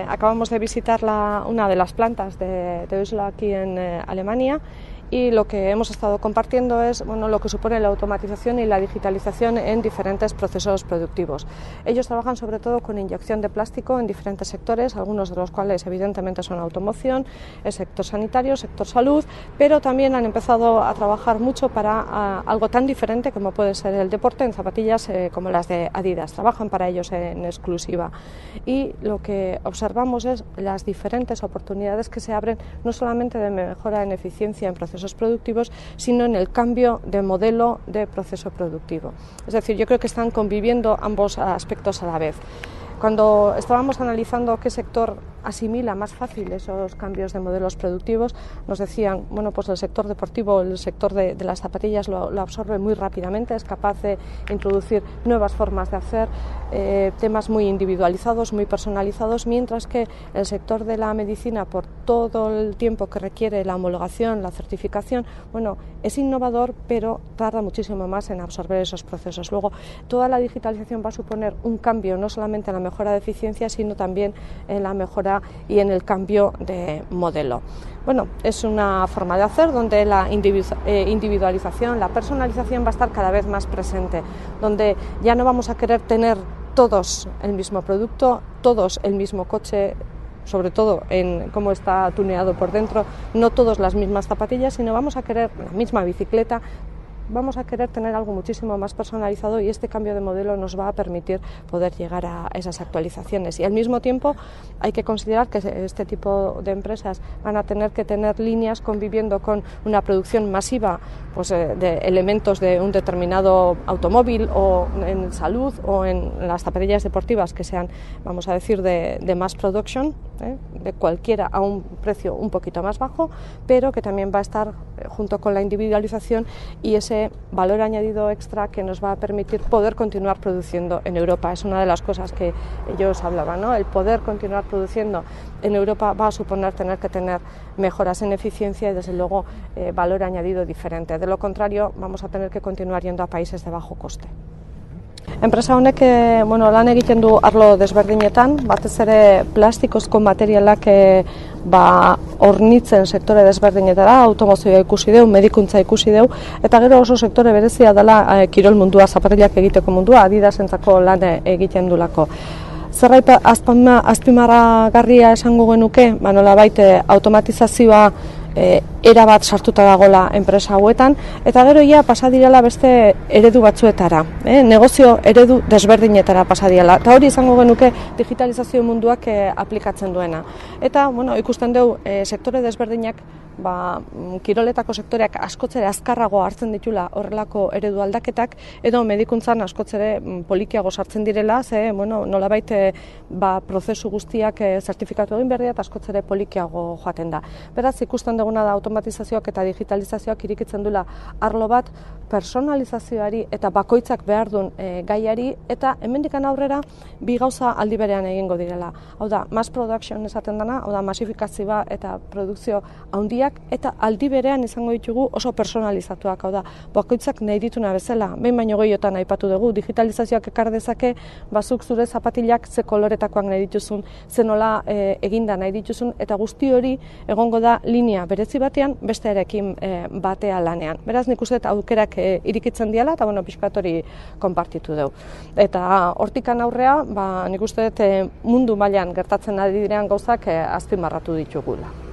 acabamos de visitar una de las plantas de Oslo aquí en Alemania, y lo que hemos estado compartiendo es lo que supone la automatización y la digitalización en diferentes procesos productivos. Ellos trabajan sobre todo con inyección de plástico en diferentes sectores, algunos de los cuales evidentemente son automoción, el sector sanitario, sector salud, pero también han empezado a trabajar mucho para algo tan diferente como puede ser el deporte en zapatillas como las de Adidas. Trabajan para ellos en exclusiva, y lo que observamos es las diferentes oportunidades que se abren, no solamente de mejora en eficiencia en procesos productivos, sino en el cambio de modelo de proceso productivo. Es decir, yo creo que están conviviendo ambos aspectos a la vez. Cuando estábamos analizando qué sector asimila más fácil esos cambios de modelos productivos, nos decían, pues el sector deportivo, el sector de las zapatillas lo absorbe muy rápidamente, es capaz de introducir nuevas formas de hacer, temas muy individualizados, muy personalizados, mientras que el sector de la medicina, por todo el tiempo que requiere la homologación, la certificación, es innovador, pero tarda muchísimo más en absorber esos procesos. Luego, toda la digitalización va a suponer un cambio, no solamente en la mejora de eficiencia, sino también en la mejora y en el cambio de modelo. Es una forma de hacer donde la individualización, la personalización va a estar cada vez más presente, donde ya no vamos a querer tener todos el mismo producto, todos el mismo coche, sobre todo en cómo está tuneado por dentro, no todos las mismas zapatillas, sino vamos a querer la misma bicicleta. Vamos a querer tener algo muchísimo más personalizado, y este cambio de modelo nos va a permitir poder llegar a esas actualizaciones. Y al mismo tiempo hay que considerar que este tipo de empresas van a tener que tener líneas conviviendo con una producción masiva de elementos de un determinado automóvil, o en salud, o en las zapatillas deportivas que sean, vamos a decir, de mass production, de cualquiera a un precio un poquito más bajo, pero que también va a estar junto con la individualización y ese valor añadido extra que nos va a permitir poder continuar produciendo en Europa. Es una de las cosas que ellos hablaban, El poder continuar produciendo en Europa va a suponer tener que tener mejoras en eficiencia y, desde luego, valor añadido diferente. De lo contrario, vamos a tener que continuar yendo a países de bajo coste. Enpresa honek lan egiten du arlo desberdinetan, batez ere plastikozko materialak hornitzen sektore desberdinetara, automozioa ikusi deu, medikuntza ikusi deu, eta gero oso sektore berezia dela kirol mundua, zapatilak egiteko mundua, Adidasentzako lan egiten dulako. Zerbait azpimarragarria esango genuke, nolabait automatizazioa erabat sartuta dagoela enpresa hauetan, eta gero pasa direla beste eredu batzuetara, negozio eredu desberdinetara pasa direla, eta hori izango genuke digitalizazio munduak aplikatzen duena. Eta ikusten dugu sektore desberdinak, kiroletako sektoreak askotzere azkarrago hartzen ditula horrelako eredu aldaketak, edo medikuntzan askotzere polikiago sartzen direla, nolabait prozesu guztiak zertifikatu egin behar dira eta askotzere polikiago joaten da. Beraz, ikusten duguna da automatizazioak eta digitalizazioak irikitzen duela arlo bat personalizazioari eta bakoitzak behar duen gaiari, eta hemendikan aurrera bi gauza aldi berean egingo direla. Hau da, mass production esaten dana, hau da, masifikazioa eta produkzio handiak, eta aldi berean izango ditugu oso personalizatuak, hau da, bakoitzak nahi dituna bezala. Behin baino gehiotan aipatu dugu, digitalizazioak ekar dezake, zuk zure zapatilak ze koloretakoak nahi dituzun, ze nola eginda nahi dituzun, eta guzti hori egongo da linea berezi batean, beste erekin batea lanean. Beraz, nik uste aukerak irikitzen diala, eta pixkat hori konpartitu dugu. Eta hortikan aurrea, nik uste mundu mailan gertatzen ari direan gauzak azpimarratu ditugula.